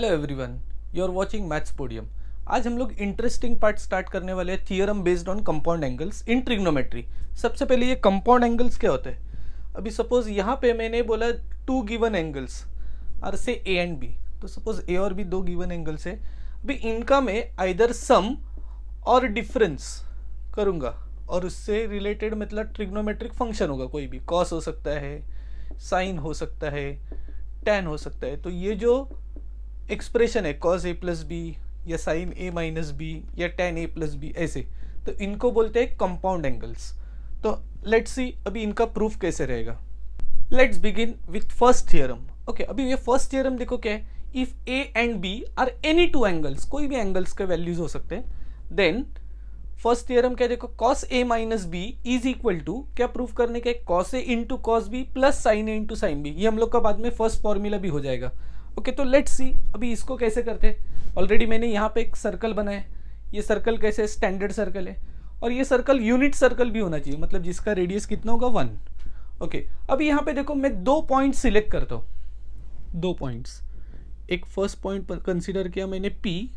Hello everyone, you are watching maths podium. आज हम लोग इंटरेस्टिंग पार्ट स्टार्ट करने वाले हैं, theorem based on compound angles in trigonometry. सबसे पहले ये कंपाउंड एंगल्स क्या होते हैं। अभी सपोज यहाँ पे मैंने बोला टू गिवन एंगल्स आर से ए एंड बी, तो सपोज ए और बी दो गिवन एंगल्स है। अभी इनका मैं आइदर सम और डिफरेंस करूँगा और उससे रिलेटेड मतलब ट्रिग्नोमेट्रिक फंक्शन होगा, कोई भी कॉस हो सकता है, साइन हो सकता है, टैन हो सकता है। तो ये जो एक्सप्रेशन है कॉस ए प्लस बी या साइन ए माइनस बी या टैन ए प्लस बी, ऐसे तो इनको बोलते हैं कंपाउंड एंगल्स। तो लेट्स सी अभी इनका प्रूफ कैसे रहेगा। Let's begin with first theorem. Okay, अभी ये फर्स्ट थियरम देखो क्या है। If A and B are any two angles, कोई भी एंगल्स के वैल्यूज हो सकते हैं, देन फर्स्ट थियरम क्या देखो, cos A minus B is equal to क्या प्रूफ करने के, cos A into cos B plus sine A into sine B. ये हम लोग का बाद में फर्स्ट फॉर्मूला भी हो जाएगा। ओके, तो लेट्स सी अभी इसको कैसे करते हैं। ऑलरेडी मैंने यहाँ पे एक सर्कल बनाया है। ये सर्कल कैसे, स्टैंडर्ड सर्कल है और ये सर्कल यूनिट सर्कल भी होना चाहिए, मतलब जिसका रेडियस कितना होगा 1। ओके, अभी यहाँ पे देखो मैं दो पॉइंट सिलेक्ट करता हूँ, दो पॉइंट्स। एक फर्स्ट पॉइंट कंसिडर किया मैंने P,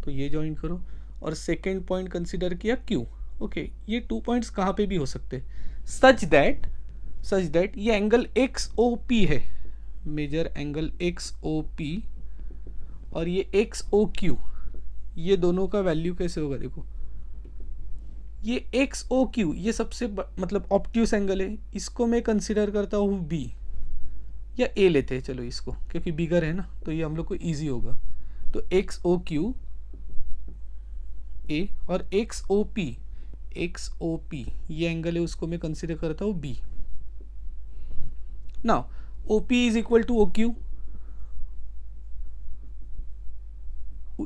तो ये ज्वाइन करो, और सेकेंड पॉइंट कंसिडर किया Q। ओके, ये 2 पॉइंट्स कहाँ पे भी हो सकते हैं, सच दैट ये एंगल XOP है, मेजर एंगल XOP, और ये XOQ, ये दोनों का वैल्यू कैसे होगा देखो। ये XOQ ये सबसे मतलब ऑब्ट्यूस एंगल है, इसको मैं कंसिडर करता हूँ B या A लेते हैं, चलो इसको, क्योंकि बिगर है ना तो ये हम लोग को ईजी होगा। तो XOQ A और XOP ये एंगल है, उसको मैं कंसिडर करता हूँ B। Now OP is equal to OQ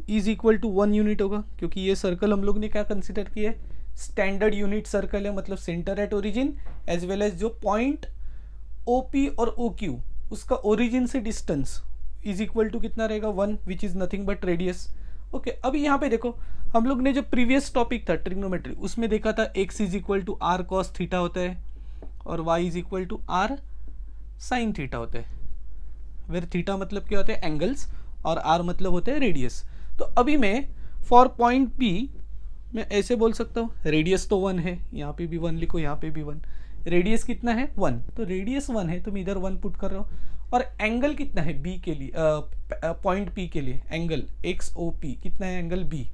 is equal to 1 unit होगा, क्योंकि ये सर्कल हम लोग ने क्या कंसिडर किया है, स्टैंडर्ड यूनिट सर्कल है, मतलब centre at origin as well as जो पॉइंट OP और OQ उसका ओरिजिन से डिस्टेंस इज इक्वल टू कितना रहेगा 1, which is nothing but radius. Okay, अभी यहाँ पे देखो हम लोग ने जो प्रीवियस टॉपिक था ट्रिग्नोमेट्री, उसमें देखा था x is equal to R cos theta होता है और y is equal to R sine theta होता है, वेर थीटा मतलब क्या होता है, एंगल्स, और r मतलब होता है रेडियस। तो अभी मैं फॉर पॉइंट P मैं ऐसे बोल सकता हूँ, रेडियस तो 1 है, यहाँ पे भी 1 लिखो, यहाँ पे भी 1, रेडियस कितना है 1, तो रेडियस 1 है तो मैं इधर 1 पुट कर रहा हूँ। और एंगल कितना है B के लिए, पॉइंट P के लिए एंगल XOP कितना है, एंगल B,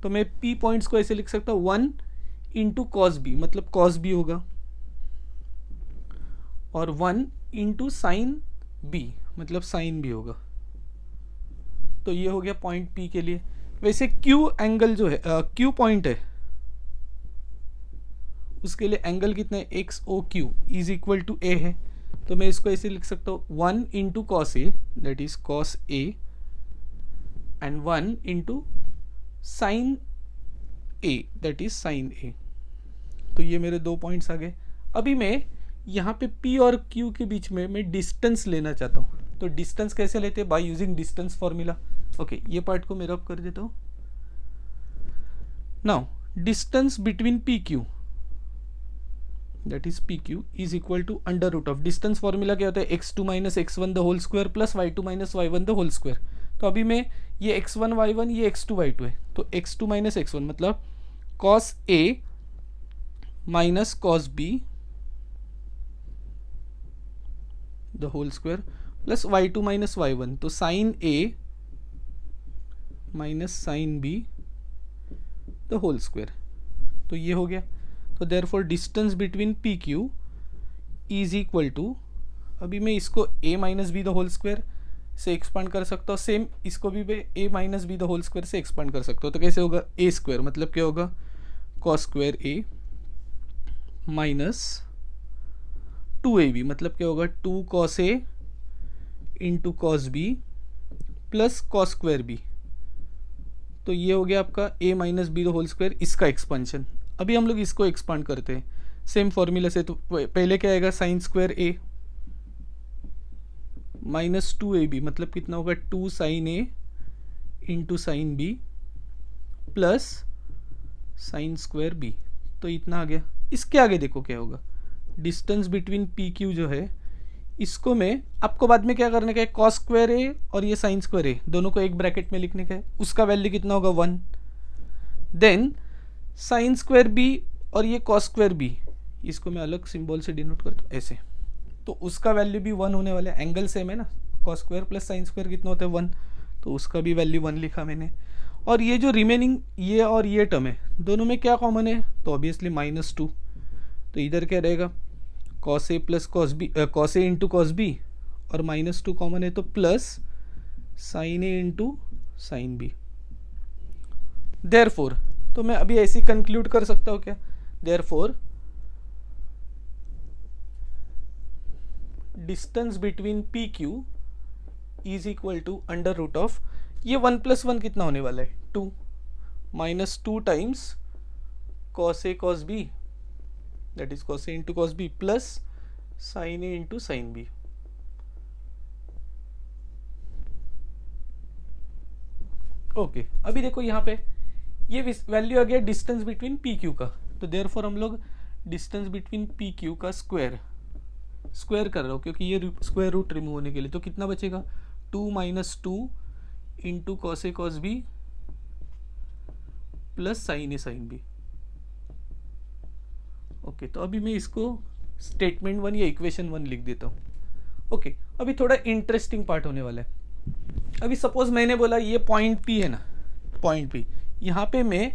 तो मैं P पॉइंट्स को ऐसे लिख सकता हूँ 1 इंटू कॉस B, मतलब कॉस B होगा, और 1 इंटू साइन B मतलब साइन B होगा। तो ये हो गया पॉइंट P के लिए। वैसे Q एंगल जो है, Q पॉइंट है, उसके लिए एंगल कितना है, XOQ is equal to A है, तो मैं इसको ऐसे लिख सकता हूँ 1 into cos A that is cos A and 1 into sine A that is sine A। तो ये मेरे दो पॉइंट्स आ गए। अभी मैं यहाँ पे P और Q के बीच में मैं डिस्टेंस लेना चाहता हूँ, तो डिस्टेंस कैसे लेते हैं, by using distance formula. Okay, ये पार्ट को मैं रब कर देता हूँ। Now distance between PQ that is PQ is equal to under root of, distance formula क्या होता है, x2 minus x1 the whole square plus y2 minus y1 the whole square. तो अभी मैं ये x1 y1 ये x2 y2 है, तो x2 माइनस x1 मतलब cos A minus cos B the whole square plus y2 minus y1, तो sine A minus sine B the whole square. तो ये हो गया। तो therefore distance between PQ is equal to, अभी मैं इसको A minus B the whole square से एक्सपांड कर सकता हूँ, सेम इसको भी मैं A minus B the whole square से एक्सपांड कर सकता हूँ। तो कैसे होगा, A स्क्वायर मतलब क्या होगा, cos square A minus 2AB मतलब क्या होगा, 2 cos A into cos B plus cos square B। तो ये हो गया आपका A minus B the whole square, इसका एक्सपांशन। अभी हम लोग इसको एक्सपांड करते हैं सेम फॉर्मूला से। तो पहले क्या आएगा, sine square A minus 2AB मतलब कितना होगा, 2 sine A into sine B plus sine square B। तो इतना आ गया। इसके आगे देखो क्या होगा, डिस्टेंस बिटवीन PQ जो है इसको मैं आपको बाद में क्या करने का है, कॉस स्क्वायर ए और ये साइन स्क्वायर ए दोनों को एक ब्रैकेट में लिखने का है, उसका वैल्यू कितना होगा 1। देन साइन स्क्वायर बी और ये कॉस स्क्वायर बी, इसको मैं अलग सिंबल से डिनोट करता हूँ ऐसे, तो उसका वैल्यू भी 1 होने वाला है, एंगल सेम है ना, cos square plus sine square कितना होता है 1, तो उसका भी वैल्यू 1 लिखा मैंने। और ये जो रिमेनिंग ये और ये टर्म है दोनों में क्या कॉमन है, तो ऑब्वियसली -2, तो इधर क्या रहेगा cos A plus cos B, cos A into cos B, और -2 कॉमन है तो plus sine A into sine B. Therefore तो मैं अभी ऐसे कंक्लूड कर सकता हूँ क्या, therefore distance between P Q is equal to under root of, ये 1 + 1 कितना होने वाला है 2, -2 times cos A cos B, that is cos A into cos B, plus sine A into sine B. Okay, अभी देखो यहाँ पे ये वैल्यू आ गया डिस्टेंस बिटवीन पी क्यू का, तो देयरफॉर हम लोग डिस्टेंस बिटवीन पी क्यू का स्क्वायर कर रहा हूँ क्योंकि ये स्क्वायर रूट रिमूव होने के लिए, तो कितना बचेगा 2 - 2 into cos A cos B plus sine A sine B. Okay, तो अभी मैं इसको स्टेटमेंट 1 या इक्वेशन 1 लिख देता हूँ। ओके, अभी थोड़ा इंटरेस्टिंग पार्ट होने वाला है। अभी सपोज मैंने बोला ये पॉइंट पी है ना, पॉइंट पी, यहाँ पे मैं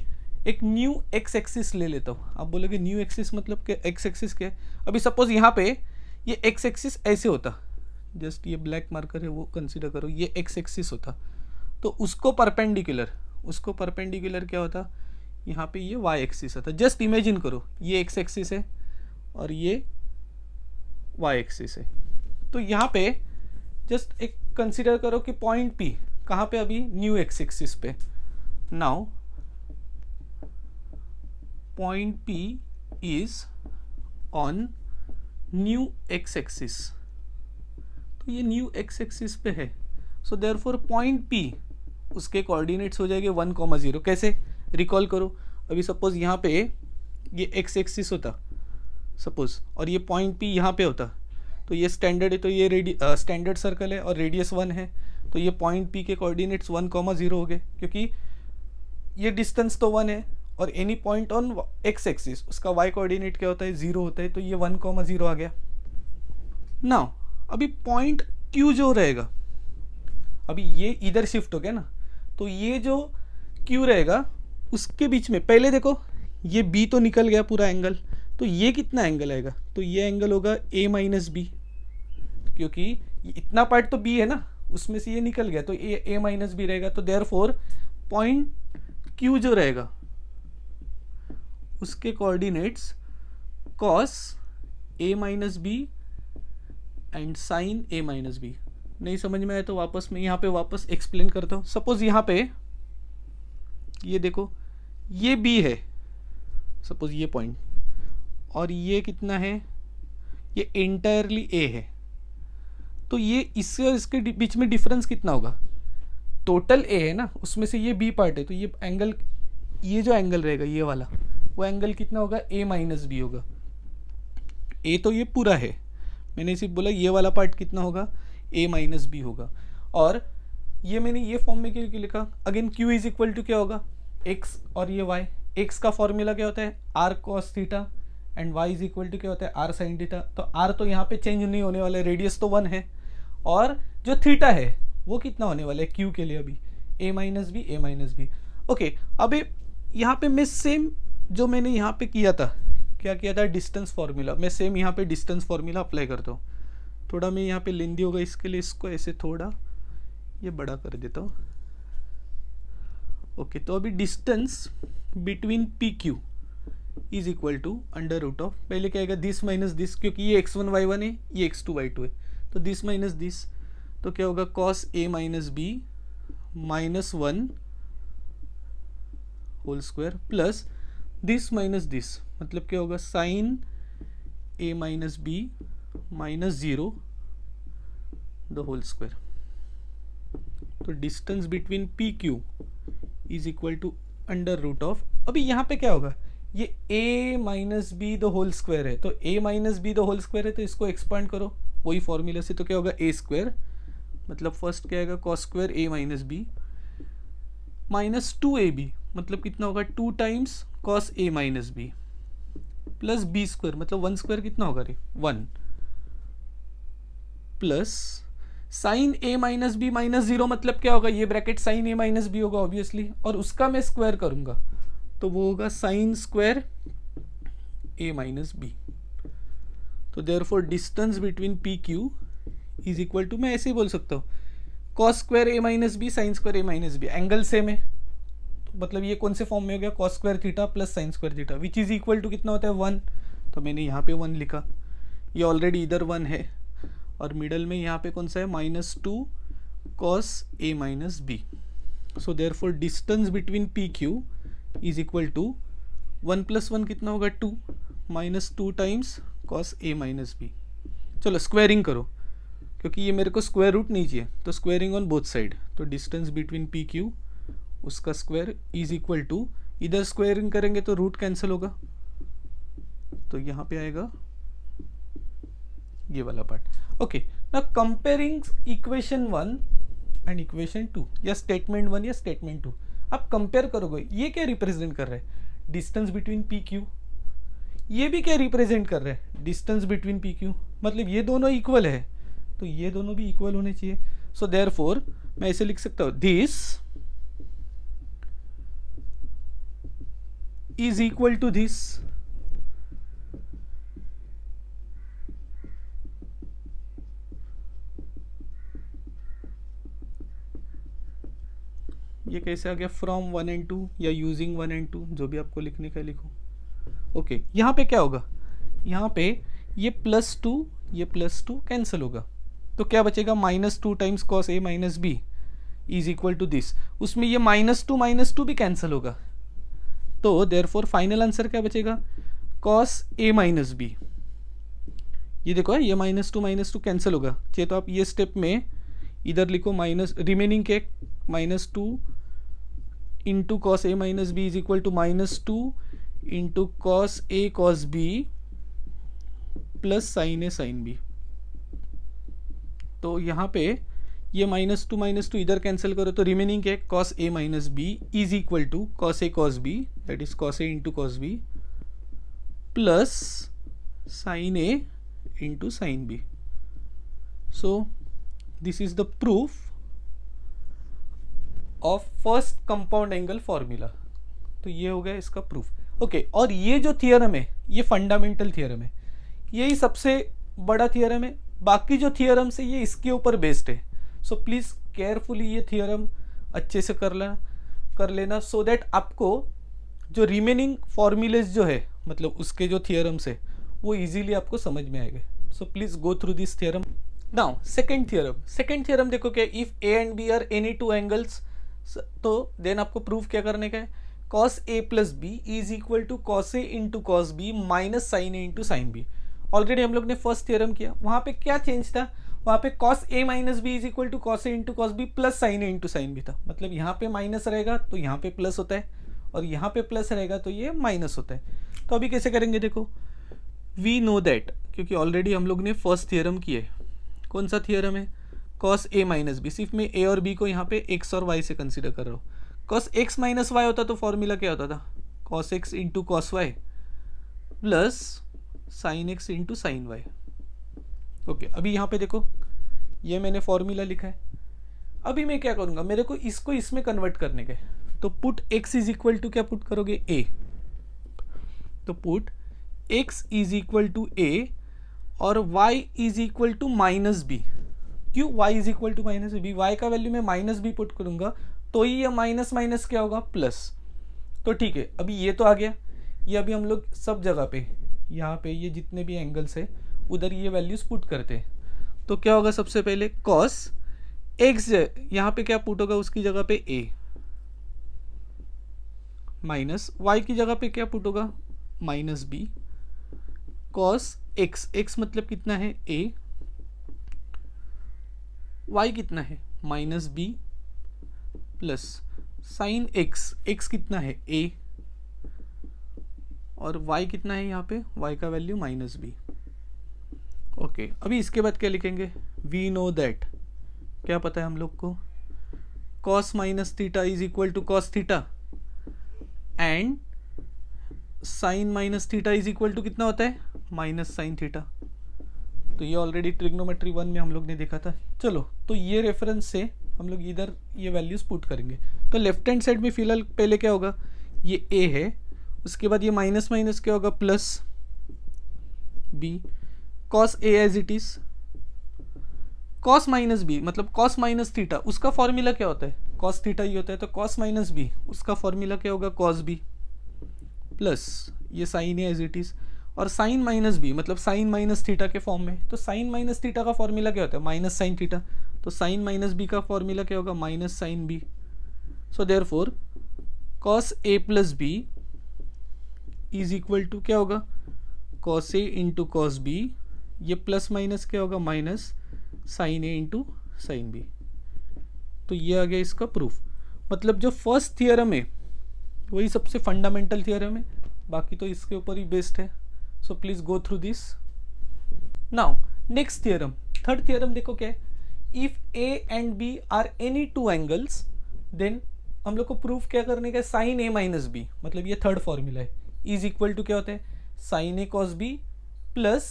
एक न्यू एक्स एक्सिस ले लेता हूँ। आप बोलोगे न्यू एक्सिस मतलब क्या, एक्स एक्सिस क्या है? अभी सपोज यहाँ पे ये एक्स एक्सिस ऐसे होता, जस्ट ये ब्लैक मार्कर है वो कंसिडर करो, ये एक्स एक्सिस होता, तो उसको परपेंडिकुलर क्या होता, यहाँ पे ये वाई एक्सिस होता। जस्ट इमेजिन करो ये एक्स एक्सिस है और ये वाई एक्सिस है, तो यहाँ पे जस्ट एक कंसिडर करो कि पॉइंट पी कहाँ पे, अभी न्यू एक्स एक्सिस पे। Now point P is on new x axis, तो ये न्यू एक्स एक्सिस पे है, सो देयरफॉर पॉइंट पी उसके कोऑर्डिनेट्स हो जाएंगे 1, 0। कैसे, रिकॉल करो, अभी सपोज यहाँ पे ये एक्स एक्सिस होता सपोज, और ये पॉइंट पी यहाँ पे होता, तो ये स्टैंडर्ड है, तो ये स्टैंडर्ड सर्कल है और रेडियस 1 है, तो ये पॉइंट पी के कोऑर्डिनेट्स 1, 0 हो गए, क्योंकि ये डिस्टेंस तो 1 है और any point on x axis उसका वाई कोऑर्डिनेट क्या होता है 0 होता है, तो ये 1, 0 आ गया। नाउ अभी पॉइंट क्यू जो रहेगा, अभी ये इधर शिफ्ट हो गया ना, तो ये जो क्यू रहेगा उसके बीच में, पहले देखो ये बी तो निकल गया पूरा एंगल, तो ये कितना एंगल आएगा, तो ये एंगल होगा a - b, क्योंकि इतना पार्ट तो b है ना, उसमें से ये निकल गया, तो a - b रहेगा, तो देयरफॉर पॉइंट q जो रहेगा उसके coordinates cos a - b and sin a - b। नहीं समझ में आया तो वापस मैं यहाँ पे वापस एक्सप्लेन करता हूँ। सपोज यहाँ पे ये देखो ये b है सपोज ये पॉइंट, और ये कितना है, ये एंटायरली a है, तो ये इससे इसके बीच में डिफरेंस कितना होगा, टोटल a है ना, उसमें से ये b पार्ट है, तो ये एंगल, ये जो एंगल रहेगा ये वाला, वो एंगल कितना होगा a - b होगा। a तो ये पूरा है, मैंने सिर्फ बोला ये वाला पार्ट कितना होगा a - b होगा। और ये मैंने ये फॉर्म में क्यों लिखा, again q is equal to क्या होगा x और ये y, x का फॉर्मूला क्या होता है r cos theta and y is equal to क्या होता है r sin थीटा, तो r तो यहाँ पे चेंज नहीं होने वाला है, रेडियस तो 1 है, और जो थीटा है वो कितना होने वाला है q के लिए अभी a - b। ओके, अभी यहाँ पे मैं सेम जो मैंने यहाँ पे किया था, क्या किया था, डिस्टेंस फार्मूला, मैं सेम यहाँ पे डिस्टेंस फार्मूला अप्लाई करता हूँ। थोड़ा मैं यहाँ पे लेंदी होगा, इसके लिए इसको ऐसे थोड़ा ये बड़ा कर देता हूँ। ओके, तो अभी distance between P Q is equal to under root of, पहले क्या आएगा दिस माइनस दिस, क्योंकि ये x1 y1 है, ये x2 y2 है, तो दिस माइनस दिस, तो क्या होगा cos a - b -1 whole square plus this minus this, मतलब क्या होगा sin a - b -0 the whole square. तो distance between P Q is equal to under root of, अभी यहाँ पे क्या होगा, ये a - b the whole square है, तो a - b the whole square है, तो इसको एक्सपांड करो वही फॉर्मूला से, तो क्या होगा ए स्क्वायर, मतलब फर्स्ट क्या आएगा cos square A minus B, minus 2ab मतलब कितना होगा 2 times cos A minus B, plus B square मतलब 1 स्क्वायर कितना होगा रे 1, plus sine A minus B minus 0 मतलब क्या होगा, ये bracket sine A minus B होगा ऑब्वियसली, और उसका मैं स्क्वायर करूंगा तो वो होगा sine square A minus B. तो therefore distance between P Q is equal to, मैं ऐसे ही बोल सकता हूँ cos square A minus B sign square A minus B, angle same है तो मतलब ये कौन से फॉर्म में हो गया cos square theta plus sine square theta, which is equal to कितना होता है 1, तो मैंने यहाँ पे 1 लिखा, ये ऑलरेडी इधर 1 है, और मिडल में यहाँ पे कौन सा है minus 2 cos A minus B. So therefore distance between P Q is equal to 1 plus 1 कितना होगा 2, minus 2 times cos A minus B. चलो स्क्वायरिंग करो, क्योंकि ये मेरे को स्क्वायर रूट नहीं चाहिए, तो स्क्वायरिंग ऑन बोथ साइड, तो डिस्टेंस बिटवीन पी क्यू उसका स्क्वायर इज इक्वल टू, इधर स्क्वायरिंग करेंगे तो रूट कैंसिल होगा, तो यहाँ पे आएगा ये वाला part. Okay, now comparing equation 1 and equation 2 या स्टेटमेंट 1 या स्टेटमेंट 2, आप कंपेयर करोगे, ये क्या रिप्रेजेंट कर रहा है डिस्टेंस बिटवीन पी क्यू, ये भी क्या रिप्रेजेंट कर रहा है डिस्टेंस बिटवीन पी क्यू, मतलब ये दोनों इक्वल है तो ये दोनों भी इक्वल होने चाहिए। सो देयरफॉर मैं ऐसे लिख सकता हूं this is equal to this, ये कैसे आ गया फ्रॉम 1 एंड 2 या यूजिंग 1 एंड 2, जो भी आपको लिखने का लिखो। ओके, यहाँ पे क्या होगा, यहाँ पे ये +2 ये +2 कैंसिल होगा, तो क्या बचेगा -2 times cos A minus B is equal to this, उसमें ये -2 भी कैंसिल होगा, तो देयरफॉर फाइनल आंसर क्या बचेगा कॉस ए माइनस बी। ये देखो ये -2 कैंसिल होगा, चाहिए तो आप ये स्टेप में इधर लिखो माइनस रिमेनिंग के -2 into cos A minus B is equal to -2 into cos A cos B plus sine A sine B. तो यहाँ पे ये -2 इधर कैंसिल करो तो रिमेनिंग क्या है cos A minus B is equal to cos A cos B, that is cos A into cos B plus sine A into sine B. So this is the proof of first compound angle formula. तो ये हो गया इसका proof. Okay, और ये जो theorem है ये फंडामेंटल थियरम है, यही सबसे बड़ा थियरम है, बाकी जो थियरम्स है ये इसके ऊपर बेस्ड है। सो प्लीज़ केयरफुली ये थियरम अच्छे से कर लेना सो दैट आपको जो रिमेनिंग फॉर्मूलेज जो है मतलब उसके जो थियरम्स है वो इजीली आपको समझ में आएगा। So please go through this theorem. Now second theorem देखो क्या, if A and B are any two angles, तो देन आपको प्रूफ क्या करने का है cos a plus B is equal to cos a into cos B minus sine A into sine B. Already हम लोग ने फर्स्ट थियरम किया, वहाँ पे क्या चेंज था, वहाँ पे cos a minus B is equal to cos a into cos B plus sine A into sine B था, मतलब यहाँ पे माइनस रहेगा तो यहाँ पे प्लस होता है और यहाँ पे प्लस रहेगा तो ये माइनस होता है। तो अभी कैसे करेंगे देखो, वी नो दैट, क्योंकि ऑलरेडी हम लोग ने फर्स्ट थियरम किया है। कौन सा थियरम है cos a माइनस बी, सिर्फ मैं a और b को यहाँ पे x और y से कंसिडर कर रहा हूँ। cos x माइनस वाई होता तो फॉर्मूला क्या होता था cos x into cos Y plus sine x into sine Y. Okay, अभी यहाँ पे देखो ये मैंने फॉर्मूला लिखा है, अभी मैं क्या करूँगा, मेरे को इसको इसमें कन्वर्ट करने का है, तो put x is equal to क्या पुट करोगे a, तो put x is equal to a और y is equal to minus B. क्यों y is equal to minus B, y का वैल्यू मैं माइनस बी पुट करूंगा तो ये माइनस माइनस क्या होगा प्लस। तो ठीक है, अभी ये तो आ गया, ये अभी हम लोग सब जगह पे यहाँ पे ये जितने भी एंगल्स है उधर ये वैल्यूज पुट करते हैं। तो क्या होगा, सबसे पहले cos x यहाँ पे क्या पुट होगा, उसकी जगह पे a माइनस y की जगह पे क्या पुट होगा माइनस b, cos x मतलब कितना है a, y कितना है minus B plus sine x कितना है a और y कितना है यहाँ पे y का वैल्यू माइनस बी। ओके अभी इसके बाद क्या लिखेंगे, वी नो दैट, क्या पता है हम लोग को, cos minus theta is equal to cos theta and sine minus theta is equal to कितना होता है, माइनस साइन थीटा। तो ये ऑलरेडी ट्रिग्नोमेट्री 1 में हम लोग ने देखा था। चलो तो ये रेफरेंस से हम लोग इधर ये वैल्यूज पुट करेंगे। तो लेफ्ट हैंड साइड में फिलहाल पहले क्या होगा, ये ए है, उसके बाद ये माइनस माइनस क्या होगा, plus B, cos A as it is, cos minus B मतलब कॉस माइनस थीटा, उसका फॉर्मूला क्या होता है, कॉस थीटा ये होता है, तो कॉस माइनस बी उसका फॉर्मूला क्या होगा, कॉस बी, प्लस ये sine A as it is, और साइन माइनस बी मतलब साइन माइनस थीटा के फॉर्म में। तो साइन माइनस थीटा का फॉर्मूला क्या होता है, माइनस साइन थीटा, तो साइन माइनस बी का फॉर्मूला क्या होगा, minus sine B. So therefore cos A plus B is equal to क्या होगा, cos A into cos B, ये प्लस माइनस क्या होगा, minus sine A into sine B. तो ये आ गया इसका प्रूफ। मतलब जो फर्स्ट थियरम है वही सबसे फंडामेंटल थियरम है, बाकी तो इसके ऊपर ही बेस्ड है। So please go through this. Now next theorem, third theorem देखो क्या है, if A and B are any two angles then हम लोग को प्रूफ क्या करने का है, साइन ए माइनस बी, मतलब ये थर्ड फॉर्मूला है, इज इक्वल टू क्या होता है, sine A cos B plus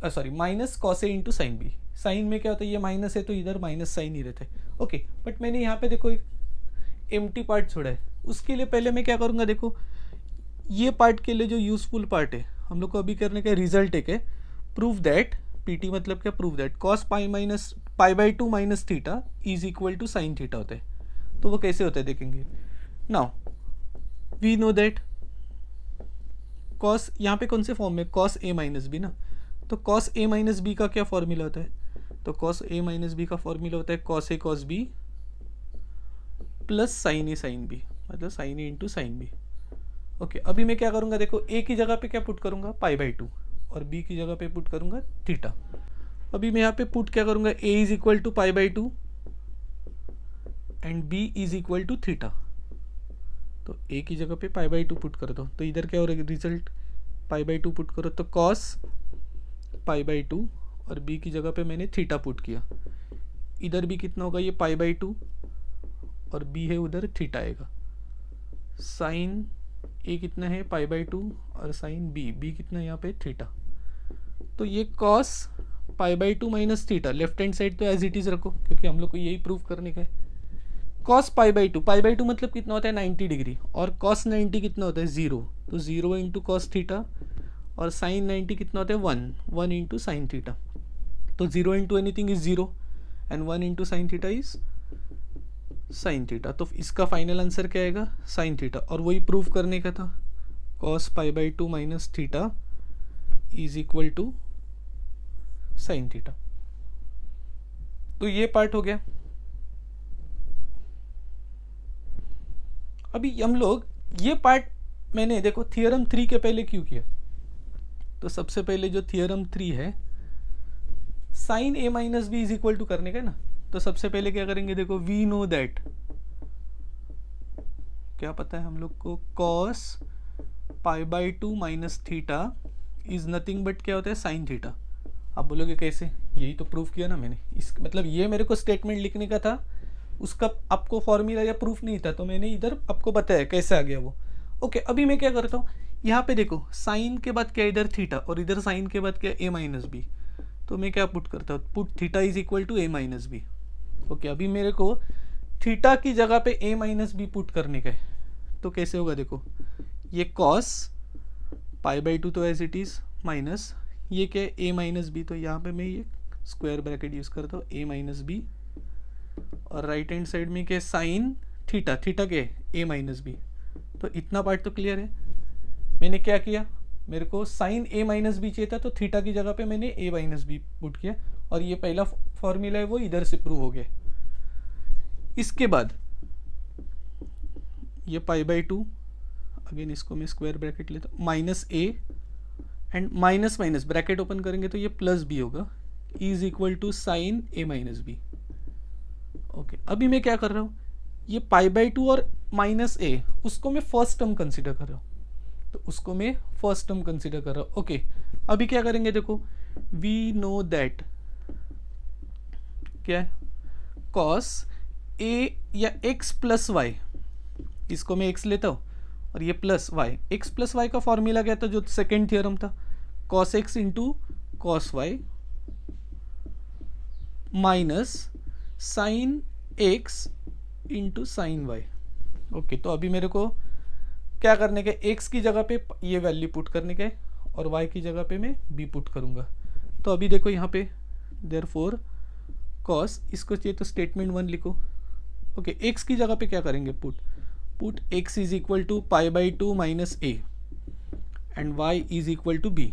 sorry minus cos A into sine B. Sine में क्या होता है, ये माइनस है तो इधर माइनस साइन ही रहता है। ओके बट मैंने यहाँ पे देखो एक एम्प्टी पार्ट छोड़ा है, उसके लिए पहले मैं क्या करूँगा, देखो ये पार्ट के लिए जो यूजफुल पार्ट है हम लोग को अभी करने का रिजल्ट एक है, प्रूव दैट, पीटी मतलब क्या, prove that cos pi minus pi by two minus theta is equal to sine theta होता है। तो वो कैसे होता है देखेंगे। Now we know that cos, यहाँ पे कौन से फॉर्म में, कॉस ए माइनस बी ना, तो कॉस ए माइनस बी का क्या फॉर्मूला होता है, तो कॉस ए माइनस बी का फॉर्मूला होता है cos A cos B plus sine A sine B, मतलब sign A into sine B. Okay अभी मैं क्या करूँगा, देखो ए की जगह पे क्या पुट करूँगा, पाई बाई टू, और बी की जगह पे पुट करूँगा थीटा। अभी मैं यहाँ पे पुट क्या करूँगा, A is equal to pi by two and B is equal to theta. तो ए की जगह पे पाई बाई टू पुट कर दो, तो इधर क्या हो रहा है, result pi by to put करो तो कॉस पाई बाई टू, और बी की जगह पे मैंने थीटा पुट किया, इधर भी कितना होगा, ये पाई बाई टू और बी है उधर थीटा आएगा, साइन ए कितना है पाई बाई टू और साइन बी कितना है यहाँ पे थीटा। तो ये cos pi by two minus theta, left hand side तो एज इट इज रखो क्योंकि हम लोग को यही प्रूव करने का है। कॉस पाई बाई टू मतलब कितना होता है 90 डिग्री, और कॉस 90 कितना होता है 0, तो 0 इंटू कॉस थीटा, और साइन 90 कितना होता है 1 इंटू साइन थीटा। तो 0 into anything is 0 and 1 into sine theta is sine theta. तो इसका फाइनल आंसर क्या आएगा, साइन थीटा, और वही प्रूव करने का था, cos pi by two minus theta is equal to sine theta. तो ये पार्ट हो गया। अभी हम लोग ये पार्ट मैंने देखो थियरम 3 के पहले क्यों किया, तो सबसे पहले जो थियरम 3 है sine A minus B is equal to करने का ना, तो सबसे पहले क्या करेंगे, देखो वी नो दैट, क्या पता है हम लोग को, cos pi by two minus theta is nothing but क्या होता है साइन थीटा। आप बोलोगे कैसे, यही तो प्रूफ किया ना मैंने, इस मतलब ये मेरे को स्टेटमेंट लिखने का था, उसका आपको फॉर्मूला या प्रूफ नहीं था, तो मैंने इधर आपको बताया कैसे आ गया वो। ओके अभी मैं क्या करता हूँ, यहाँ पे देखो साइन के बाद क्या, इधर थीटा, और इधर साइन के बाद क्या, ए माइनस बी, तो मैं क्या पुट करता हूँ, put theta is equal to A minus B. Okay अभी मेरे को थीटा की जगह पे ए माइनस बी पुट करने का है, तो कैसे होगा, देखो ये कॉस पाई बाई टू तो एज इट इज माइनस, ये क्या है ए माइनस बी, तो यहाँ पे मैं ये स्क्वायर ब्रैकेट यूज करता हूँ, ए माइनस बी, और राइट हैंड साइड में क्या, साइन थीटा, थीटा क्या है ए माइनस बी। तो इतना पार्ट तो क्लियर है। मैंने क्या किया, मेरे को साइन ए माइनस बी चाहिए था, तो थीटा की जगह पे मैंने ए माइनस बी पुट किया, और ये पहला फॉर्मूला है वो इधर से प्रूव हो गया। इसके बाद ये पाई बाई टू, अगेन इसको मैं स्क्वायर ब्रैकेट लेता हूँ, minus A and minus minus bracket open करेंगे तो ये प्लस बी होगा, is equal to sine A minus B. Okay अभी मैं क्या कर रहा हूँ, ये पाई बाई टू और माइनस ए उसको मैं फर्स्ट टर्म कंसिडर कर रहा हूँ, तो उसको मैं फर्स्ट टर्म कंसिडर कर रहा हूँ। ओके अभी क्या करेंगे, देखो वी नो दैट क्या है, कॉस ए या एक्स प्लस वाई, इसको मैं एक्स लेता हूँ और ये plus Y, X plus Y का फॉर्मूला क्या था जो सेकेंड थ्योरम था, cos X into cos Y minus sine X into sine Y. Okay, तो अभी मेरे को क्या करने का, एक्स की जगह पे ये वैल्यू पुट करने का है और वाई की जगह पे मैं बी पुट करूँगा। तो अभी देखो यहाँ पे देयरफॉर कॉस, इसको चाहिए तो स्टेटमेंट 1 लिखो। ओके, एक्स की जगह पे क्या करेंगे, put X is equal to pi by 2 minus A and Y is equal to B.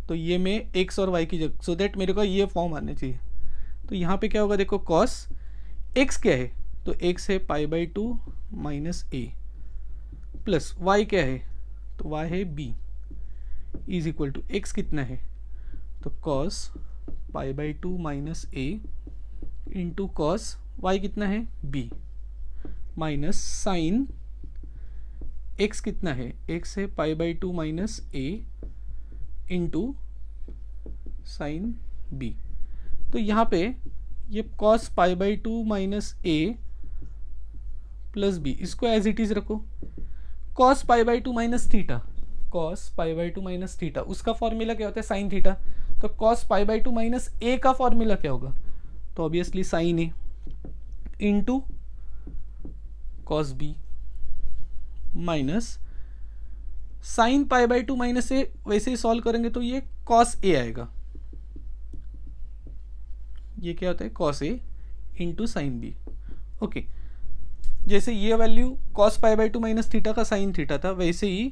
तो ये मैं एक्स और वाई की जगह, सो दैट मेरे को ये फॉर्म आने चाहिए। तो यहाँ पे क्या होगा, देखो कॉस एक्स क्या है, तो एक्स है pi by 2 minus A plus Y क्या है, तो वाई है B is equal to X कितना है, तो cos pi by 2 minus A into cos Y कितना है बी माइनस साइन एक्स कितना है, एक्स है pi by 2 minus A into sine B. तो यहाँ पे ये cos pi by 2 minus A plus B, इसको एज इट इज रखो। Cos pi by 2 minus theta, cos pi by 2 minus theta, उसका फॉर्मूला क्या होता है, साइन थीटा। तो cos pi by 2 minus A का फॉर्मूला क्या होगा, तो obviously sine A into cos B minus sine pi by 2 minus ए, वैसे ही सॉल्व करेंगे तो ये कॉस ए आएगा, ये क्या होता है cos A into sine B. Okay, जैसे ये value cos pi by 2 minus theta का साइन थीटा था, वैसे ही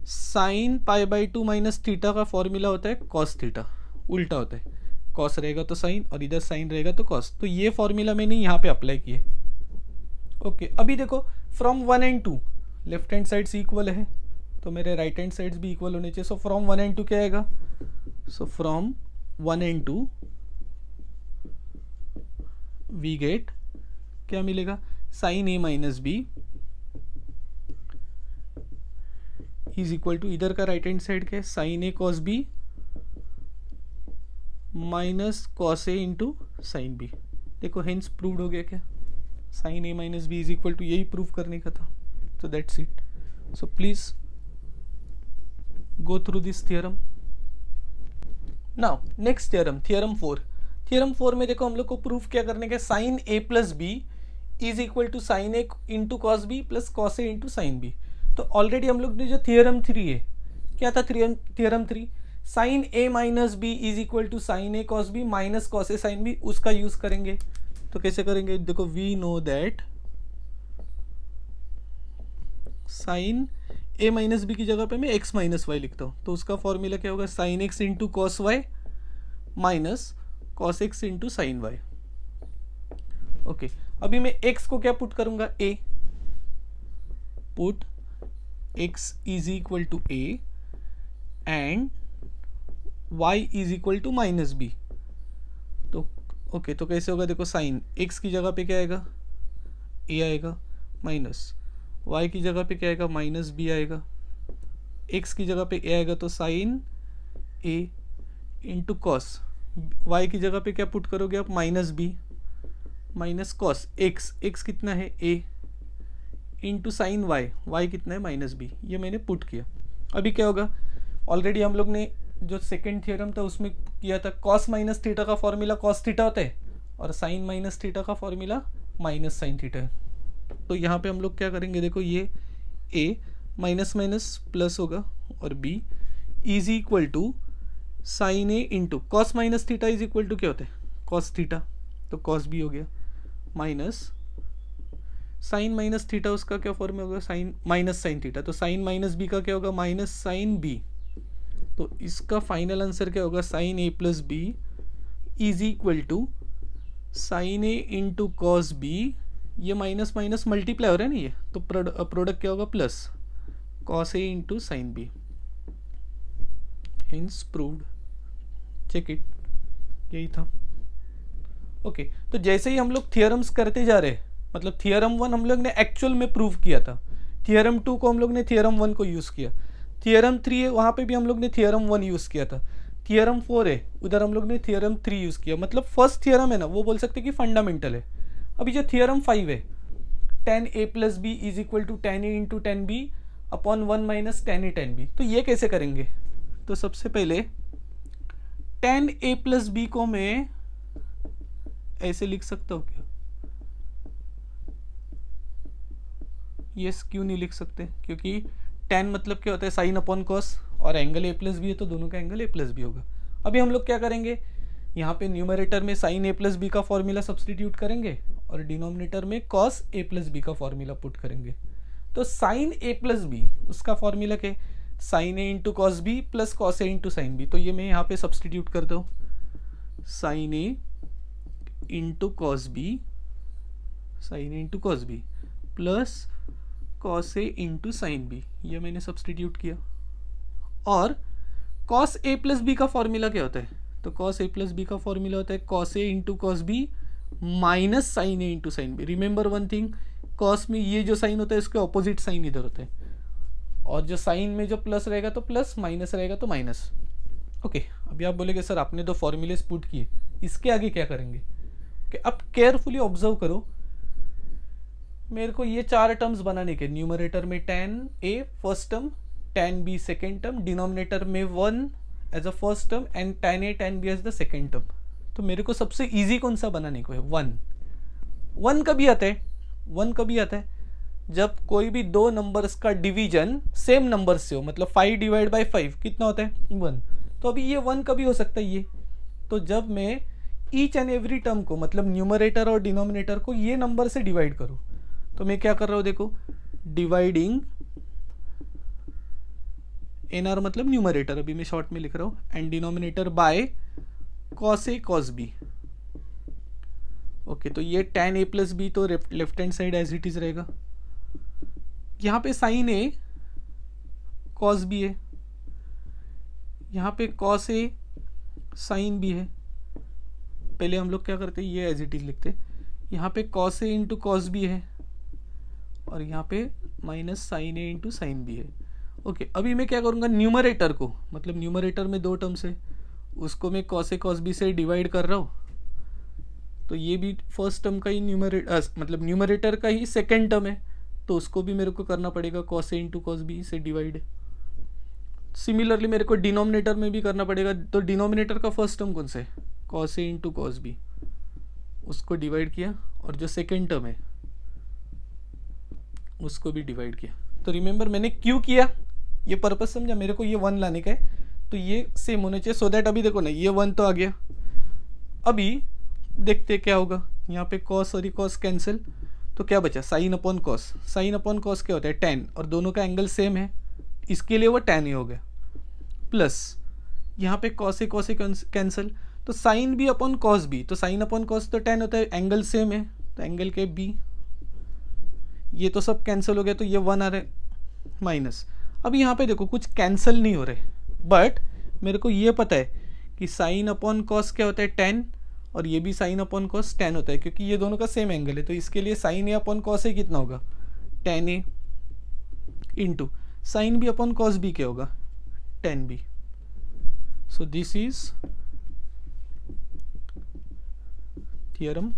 sine pi by 2 minus theta का फॉर्मूला होता है कॉस थीटा, उल्टा होता है, कॉस रहेगा तो साइन और इधर साइन रहेगा तो कॉस। तो ये फॉर्मूला मैंने यहाँ पे अप्लाई किए। ओके, अभी देखो from 1 and 2 left hand sides equal है, तो मेरे राइट हैंड साइड्स भी इक्वल होने चाहिए। सो फ्रॉम 1 एंड 2 क्या आएगा, so from 1 and 2 we get क्या मिलेगा, sine A minus B is equal to, इधर का राइट हैंड साइड क्या है, sine A cos B minus cos A into sine B. देखो हेंस प्रूव्ड हो गया क्या, sine A minus B is equal to, यही प्रूव करने का था। So that's it. So please go through this theorem. Now next theorem, theorem 4। Theorem 4 में देखो हम लोग को प्रूफ क्या करने का, sine A plus B is equal to sine A into cos B plus cos A into sine B. तो already हम लोग ने जो थियरम 3 है, क्या था theorem 3, sine A minus B is equal to sine A cos B minus cos A sine B, उसका use करेंगे। तो कैसे करेंगे, देखो we know that sine A minus B की जगह पे मैं एक्स माइनस वाई लिखता हूँ, तो उसका फॉर्मूला क्या होगा, sine X into cos Y minus cos X into sine Y. Okay, अभी मैं x को क्या पुट करूंगा, a, put x is equal to a and y is equal to minus B. तो ओके, तो कैसे होगा, देखो साइन x की जगह पे क्या आएगा, a आएगा, माइनस y की जगह पे क्या आएगा, माइनस b आएगा, x की जगह पे a आएगा, तो sine a into cos, y की जगह पे क्या पुट करोगे आप, minus b minus cos X, X कितना है a into sine Y, Y कितना है माइनस बी, ये मैंने पुट किया। अभी क्या होगा, ऑलरेडी हम लोग ने जो सेकेंड थियरम था उसमें किया था, कॉस माइनस थीटा का फॉर्मूला कॉस थीटा होता है और साइन माइनस थीटा का फॉर्मूला माइनस साइन थीटा है। तो यहाँ पे हम लोग क्या करेंगे, देखो ये a माइनस माइनस प्लस होगा और b is equal to sine A into cos minus theta is equal to क्या होता है, कॉस थीटा, तो कॉस बी हो गया माइनस साइन माइनस थीटा, उसका क्या फॉर्मूला होगा, साइन माइनस साइन थीटा, तो साइन माइनस बी का क्या होगा, माइनस साइन बी। तो इसका फाइनल आंसर क्या होगा, sine A plus B is equal to sine A into cos B, ये माइनस माइनस मल्टीप्लाई हो रहा है ना ये, तो प्रोडक्ट क्या होगा, plus cos A into sine B. Hence proved, check it, यही था। ओके, तो जैसे ही हम लोग थियरम्स करते जा रहे हैं, मतलब थियरम 1 हम लोग ने एक्चुअल में प्रूव किया था, थियरम 2 को हम लोग ने थियरम 1 को यूज़ किया, थियरम 3 है वहाँ पे भी हम लोग ने थियरम 1 यूज़ किया था, थियरम 4 है, उधर हम लोग ने थियरम 3 यूज़ किया, मतलब फर्स्ट थियरम है ना वो बोल सकते कि फंडामेंटल है। अभी जो थियरम 5 है, tan a plus B is equal to tan a into tan B upon 1 minus tan a tan b, तो ये कैसे करेंगे? तो सबसे पहले tan a प्लस बी को मैं ऐसे लिख सकता हूँ क्या? यस, क्यों नहीं लिख सकते? क्योंकि tan मतलब क्या होता है? साइन अपॉन कॉस, और एंगल a प्लस बी है तो दोनों का एंगल a प्लस बी होगा। अभी हम लोग क्या करेंगे, यहाँ पे न्यूमरेटर में साइन a प्लस बी का फॉर्मूला सब्सटीट्यूट करेंगे और डिनोमिनेटर में कॉस a प्लस बी का फॉर्मूला पुट करेंगे। तो साइन a प्लस बी उसका फॉर्मूला क्या? Sine a into cos B plus cos a into sine B. तो ये मैं यहाँ पे सब्सटीट्यूट करता हूँ, sine a into cos B, sine a into cos B plus cos a into sine B, ये मैंने सब्सटीट्यूट किया। और कॉस a प्लस बी का फॉर्मूला क्या होता है? तो कॉस a प्लस बी का फॉर्मूला होता है cos a into cos B minus sine a into sine B. Remember one thing, cos में ये जो साइन होता है इसके ऑपोजिट साइन इधर होता है, और जो साइन में जो प्लस रहेगा तो प्लस, माइनस रहेगा तो माइनस। ओके, अभी आप बोलेगे सर आपने दो फॉर्मूलेस पुट किए, इसके आगे क्या करेंगे? ओके, अब केयरफुली ऑब्जर्व करो, मेरे को ये चार टर्म्स बनाने के, न्यूमरेटर में tan a first term, tan b second term, denominator में 1 as a first term and tan a tan b as the second term. तो मेरे को सबसे इजी कौन सा बनाने को है? 1। 1 कभी आता है? 1 कभी आता है जब कोई भी दो नंबर्स का डिवीजन सेम नंबर से हो, मतलब 5 डिवाइड बाई 5 कितना होता है? 1। तो अभी ये 1 कभी हो सकता है ये, तो जब मैं ईच एंड एवरी टर्म को, मतलब न्यूमरेटर और डिनोमिनेटर को ये नंबर से डिवाइड करूँ, तो मैं क्या कर रहा हूँ देखो, डिवाइडिंग एन आर मतलब न्यूमरेटर, अभी मैं शॉर्ट में लिख रहा हूँ, and denominator by cos A cos B. Okay, तो ये tan a प्लस बी तो left hand side as it is रहेगा, यहाँ पे साइन ए कॉस बी है, यहाँ पे कॉस ए साइन बी है। पहले हम लोग क्या करते हैं, ये एज इट इज लिखते, यहाँ पे cos A into cos B है और यहाँ पे minus sine A into sine B है। ओके, अभी मैं क्या करूँगा, न्यूमरेटर को, मतलब न्यूमरेटर में दो टर्म्स है, उसको मैं कॉस ए कॉस बी से डिवाइड कर रहा हूँ, तो ये भी फर्स्ट टर्म का ही मतलब न्यूमरेटर का ही सेकेंड टर्म है, तो उसको भी मेरे को करना पड़ेगा cos A into cos B से डिवाइड। सिमिलरली मेरे को डिनोमिनेटर में भी करना पड़ेगा, तो डिनोमिनेटर का फर्स्ट टर्म कौन सा है? Cos A into cos B, उसको डिवाइड किया, और जो सेकेंड टर्म है उसको भी डिवाइड किया। तो रिमेंबर मैंने क्यों किया, ये पर्पज समझा, मेरे को ये 1 लाने का है, तो ये सेम होने चाहिए, सो दैट अभी देखो ना ये 1 तो आ गया। अभी देखते क्या होगा, यहाँ पे कॉस और कॉस कैंसिल, तो क्या बचा? Sign upon cos. Sign upon cos क्या होता है? tan, और दोनों का एंगल सेम है, इसके लिए वो tan ही हो गया, प्लस यहाँ पे कॉस ए कैंसिल, तो sine B upon cos B, तो साइन अपॉन कॉस तो tan होता है, एंगल सेम है तो एंगल के बी, ये तो सब कैंसिल हो गया, तो ये 1 आ रहा है माइनस। अब यहाँ पे देखो कुछ कैंसिल नहीं हो रहे, बट मेरे को ये पता है कि साइन अपॉन कॉस क्या होता है? tan, और ये भी साइन अपॉन कॉस tan होता है, क्योंकि ये दोनों का सेम एंगल है, तो इसके लिए sine A upon cos A कितना होगा? tan A into sine B upon cos B क्या होगा? tan B. So this is theorem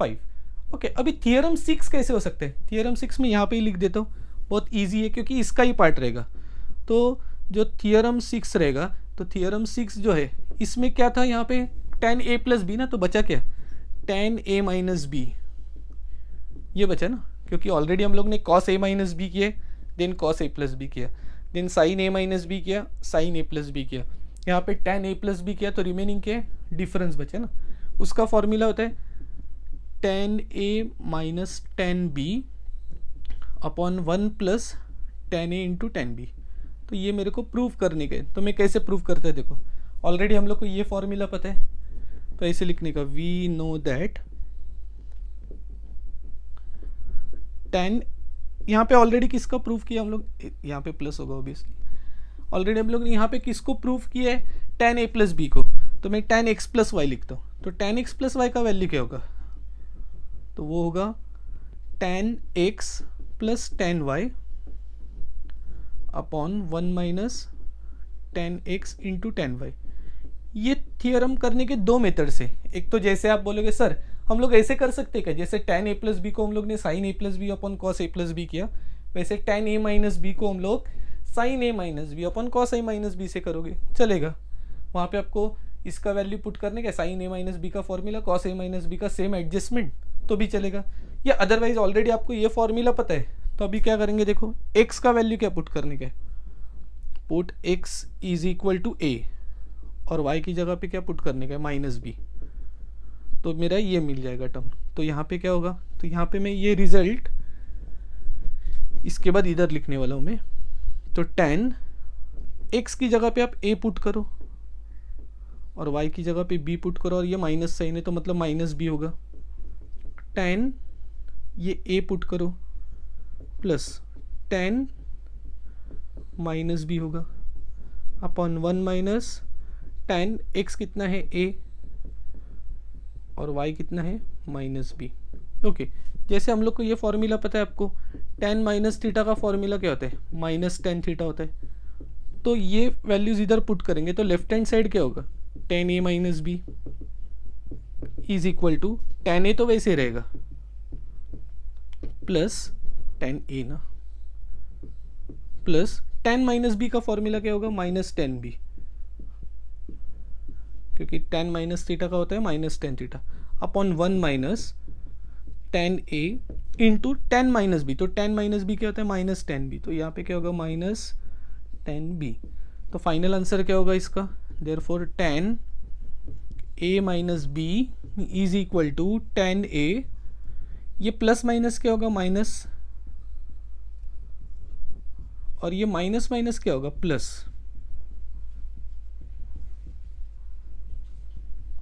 5। Okay, अभी थियरम 6 कैसे हो सकते हैं? थियरम 6 में यहाँ पे ही लिख देता हूँ, बहुत इजी है क्योंकि इसका ही पार्ट रहेगा। तो जो थियरम 6 रहेगा, तो थियरम 6 जो है इसमें क्या था, यहाँ पे tan a प्लस बी ना, तो बचा क्या? tan a माइनस बी, ये बचा ना, क्योंकि ऑलरेडी हम लोग ने cos a माइनस बी किया, then cos a plus B किया, then sin a minus B किया, sin a प्लस बी किया, यहाँ पे tan a प्लस बी किया, तो रिमेनिंग के डिफरेंस बचे ना, उसका फॉर्मूला होता है tan a minus tan b upon 1 plus tan a into tan b। तो ये मेरे को प्रूव करने के, तो मैं कैसे प्रूव करता है देखो, ऑलरेडी हम लोग को ये फॉर्मूला पता है, तो ऐसे लिखने का, वी नो दैट tan, यहाँ पे ऑलरेडी किसका प्रूफ किया हम लोग, यहाँ पे प्लस होगा ऑब्वियसली, ऑलरेडी हम लोग ने यहाँ पे किसको प्रूफ किया है? tan a प्लस बी को, तो मैं tan x प्लस वाई लिखता हूँ, तो tan x प्लस वाई का वैल्यू क्या होगा? तो वो होगा tan x plus tan y upon 1 minus tan x into tan y। ये थियरम करने के दो मेथड से, एक तो जैसे आप बोलोगे सर हम लोग ऐसे कर सकते हैं क्या, जैसे tan a प्लस बी को हम लोग ने sin a plus B upon cos a plus B किया, वैसे tan a माइनस बी को हम लोग sin a minus B upon cos a minus B से करोगे, चलेगा। वहाँ पे आपको इसका वैल्यू पुट करने का sin a माइनस बी का formula, cos a minus B का सेम एडजस्टमेंट, तो भी चलेगा। या अदरवाइज ऑलरेडी आपको ये फॉर्मूला पता है, तो अभी क्या करेंगे, देखो x का वैल्यू क्या पुट करने का है, put x is equal to a, और y की जगह पे क्या पुट करने का है, माइनस बी, तो मेरा ये मिल जाएगा टर्म। तो यहाँ पे क्या होगा, तो यहाँ पे मैं ये रिजल्ट इसके बाद इधर लिखने वाला हूँ मैं। तो tan x की जगह पे आप a पुट करो और y की जगह पे b पुट करो, और ये माइनस साइन है तो मतलब माइनस b होगा। tan ये a पुट करो प्लस tan माइनस b होगा अपॉन 1 माइनस tan x कितना है a और y कितना है माइनस b। ओके, जैसे हम लोग को ये फॉर्मूला पता है आपको, tan माइनस थीटा का फॉर्मूला क्या होता है, माइनस tan थीटा होता है, तो ये वैल्यूज इधर पुट करेंगे तो लेफ्ट हैंड साइड क्या होगा, tan a minus B is equal to tan a तो वैसे रहेगा प्लस tan a ना, प्लस tan माइनस बी का फॉर्मूला क्या होगा, माइनस tan b, क्योंकि tan माइनस थीटा का होता है minus tan theta, upon 1 minus tan a into tan minus B, तो tan माइनस बी क्या होता है, माइनस tan b, तो यहाँ पे क्या होगा, माइनस tan b। तो फाइनल आंसर क्या होगा इसका, therefore tan a minus b is equal to tan a, ये प्लस माइनस क्या होगा, माइनस, और ये माइनस माइनस क्या होगा, प्लस।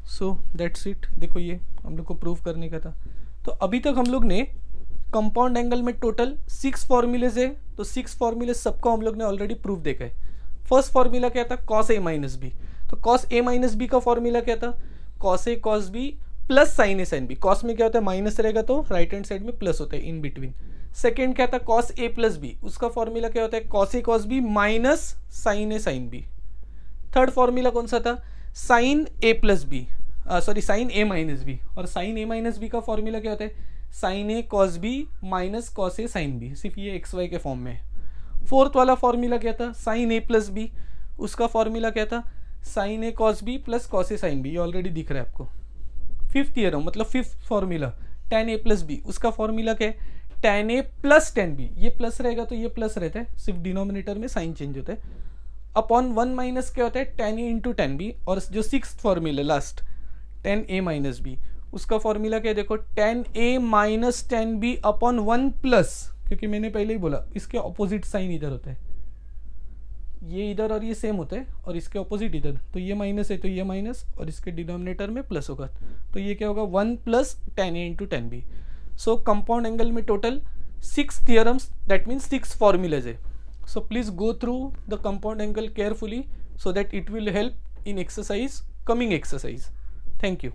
So that's it. देखो ये हम लोग को प्रूव करने का था। तो अभी तक हम लोग ने कंपाउंड एंगल में टोटल 6 फॉर्मूलेज है, तो 6 फॉर्मूलेज सबको हम लोग ने ऑलरेडी प्रूफ देखा है। फर्स्ट फॉर्मूला क्या था, कॉस ए माइनस बी, तो कॉस ए माइनस बी का फॉर्मूला क्या था, cos A cos B plus sine A sine B. Cos में क्या होता है, माइनस रहेगा तो राइट हैंड साइड में प्लस होता है इन बिटवीन। सेकेंड क्या था, कॉस ए प्लस बी, उसका फॉर्मूला क्या होता है, cos A cos B minus sine A sine B. Third formula कौन सा था, sign A plus B, sorry sine A minus B, और साइन ए माइनस बी का फॉर्मूला क्या होता है, sine A cos B minus cos A sine B, सिर्फ ये एक्स वाई के फॉर्म में है। फोर्थ वाला फॉर्मूला क्या था, साइन ए प्लस बी, उसका फॉर्मूला क्या था, sign A cos B plus cos A sine B, ये ऑलरेडी दिख रहा है आपको। फिफ्थ ईयर मतलब फिफ्थ फॉर्मूला tan ए प्लस बी, उसका फॉर्मूला क्या है, tan ए प्लस tan बी, ये प्लस रहेगा तो ये प्लस रहता है, सिर्फ डिनोमिनेटर में साइन चेंज होता है, अपॉन 1 माइनस क्या होता है, tan A into tan B. और जो sixth formula last tan A minus B, उसका फॉर्मूला क्या है, देखो tan A minus tan B upon 1 plus, क्योंकि मैंने पहले ही बोला इसके ऑपोजिट साइन इधर होता है, ये इधर और ये सेम होता है, और इसके ऑपोजिट इधर, तो ये माइनस है तो ये माइनस, और इसके डिनोमिनेटर में प्लस होगा, तो ये क्या होगा, 1 plus tan A into tan B. So compound angle में total 6 theorems, that means 6 formulas है। So please go through the compound angle carefully so that it will help in exercise, coming exercise. Thank you.